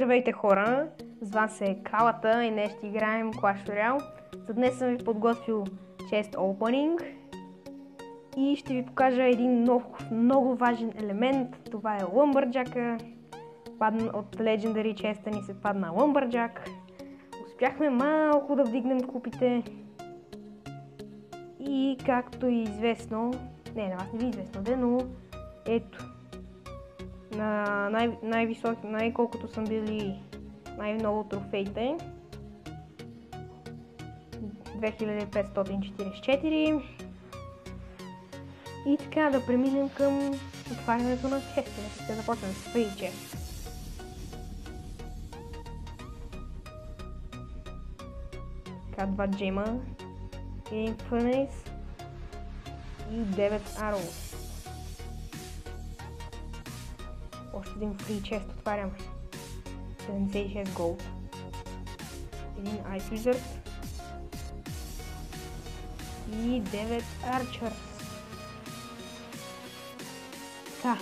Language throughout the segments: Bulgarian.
Здравейте хора, с вас е Калата и днес ще играем Clash Royale. За днес съм ви подготвил Chest Opening и ще ви покажа един много важен елемент. Това е Lumberjack. От Legendary Chest ни се падна Lumberjack. Успяхме малко да вдигнем купите и както е известно, на вас не ви е известно, но ето, на най-високи, най-колкото съм били най-много трофеите, 2544. И така да преминем към отварянето на честовете. Ще започнем с Free Chest. Така, 2 джема, 1 Furnace и 9 Arrows. Още един Free Chest отварям. 76 Gold. Един Ice Wizard и 9 Archers. Така,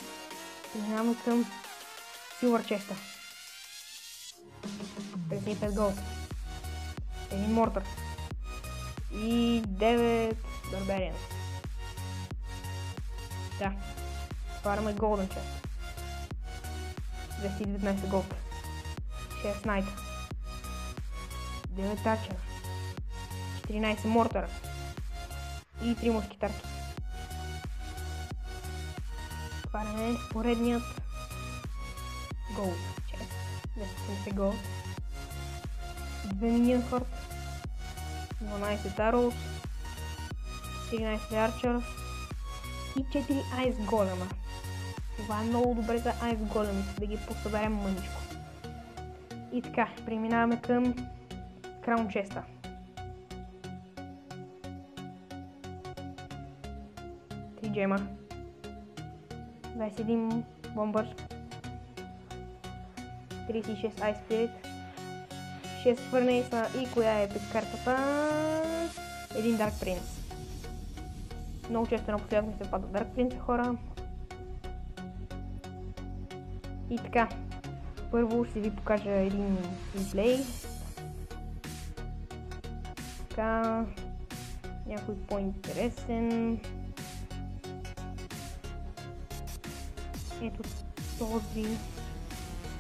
минаваме към Silver Chest. 55 Gold. Един Mortar и 9 Barbarians. Да, отваряме Golden Chest. 219 Gold. 6 Knight. 9 Archer. 14 Mortar и 3 мускетарки. Отваряме поредният Gold Chest. 270 Gold. 2 Minion Horde. 12 Arrows. 13 Archers и 4 Ice Golem. Това е много добре за Ice Golem, да ги посъберем мъничко. И така, преминаваме към Crown Chest. 3 джема. 21 Bombers. 36 Ice Spirit. 6 Furnace и коя е картата? Един Dark Prince. Много често напоследък ми се падат Dark Prince, хора. И така, първо ще ви покажа един геймплей. Така, някой по-интересен. Ето този,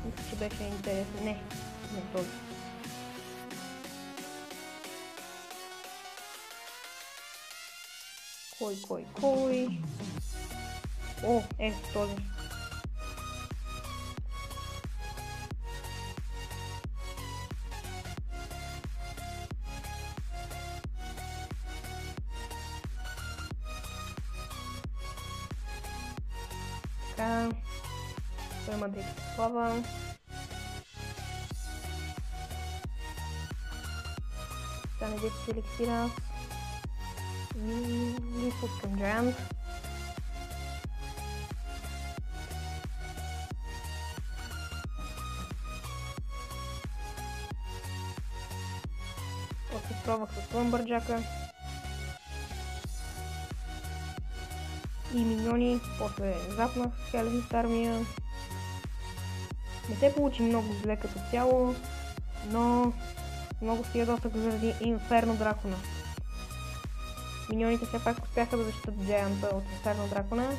мисля, че беше интересен. Не този. Кой? О, ето този. Така, той има да изплава. Та не дете се еликсира. И пускам Giant. После пробвах с Lumberjack и миньони, после запнах Хелевната армия. Не се получи много зле като цяло, но много си ядосах заради Инферно Дракона. Миньоните все пак успяха да защитат Giant от Инферно Дракона.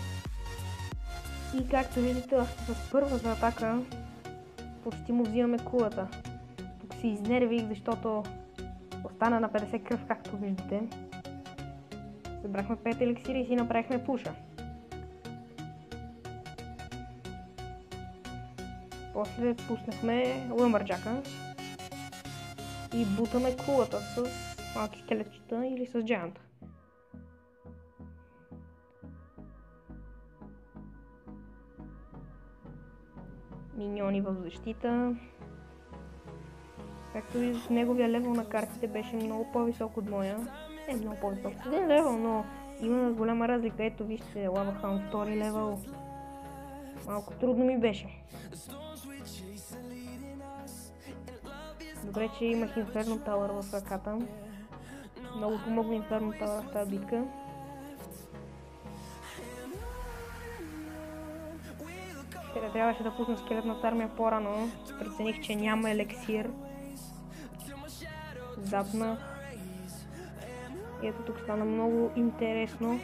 И както виждате, още с първата атака почти му взимаме кулата. Тук си изнервих, защото остана на 50 кръв, както виждате. Събрахме 5 еликсири и си направихме пуша. После пуснахме Lumberjack и бутаме кулата с малки скелетчета или с Giant. Миньони в защита. Както виждате, неговия левел на картите беше много по-висок от моя. Не много по-висок, един левел, но има голяма разлика. Ето вижте, Lava Hound втори левел. Малко трудно ми беше. Добре, че имах Inferno Tower в ръката. Много помогна Inferno Tower в тази битка. Трябваше да пусна скелетната армия по-рано. Прецених, че няма елексир. Запнах. И ето тук стана много интересно.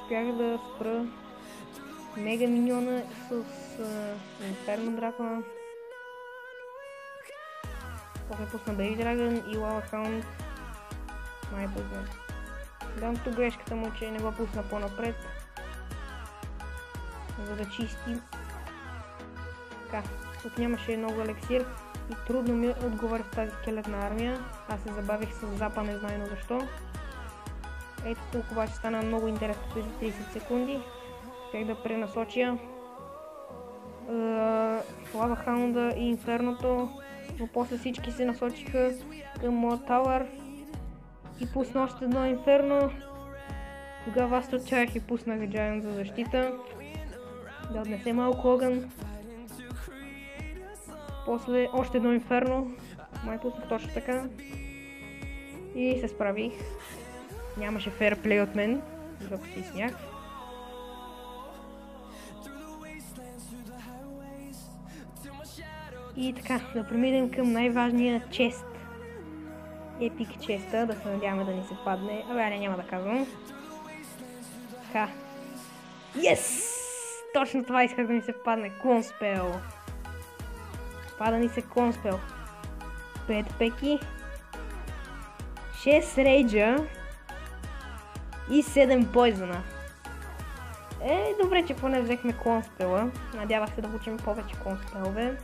Успях да спра мега миньона с Инферно Дракона. После пусна Бейби Драгон и Лава Хаунд. Май пусна. Дам тук грешката му, че не го пусна по-напред. За да чисти. Така, тук нямаше много елексир и трудно ми отговаря в тази скелетна армия. Аз се забавих с запа, не знайно защо. Ето тук обаче стана много интересно тези 30 секунди. Успях да пренасочя Лава Хаунда и Инферното, но после всички се насочиха към моя тауър и пусна още едно Инферно. Тогава аз отчаях и пуснах Giant за защита, да отнесе малко огън. После още едно Инферно, май пуснах точно така и се справих. Нямаше фейрплей от мен, защото си смях. И така, да преминем към най-важния чест. Епик честа, да се надяваме да ни се падне. Абе, няма да казвам. Така. Yes! Точно това исках да ми се падне. Клонспел. Пада ни се Клонспел. 5 пеки. 6 рейджа. И 7 пойзона. Добре, че поне взехме Клонспела. Надявах се да получим повече Клонспелове.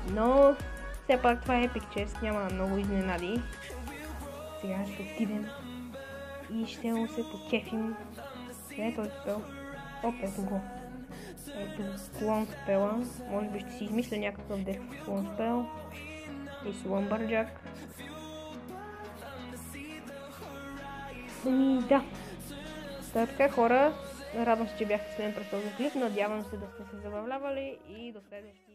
Но все пак това е епик чест, няма много изненади. Сега ще отидем и ще му се покефим. Къде е този спел? Оп, ето го. Ето Клонспела. Може би ще си измисля някакъв дек с Клонспел. И с Lumberjack. И да. Така хора, радвам се, че бяхте с мен през този клип. Надявам се да сте се забавлявали и до следващия.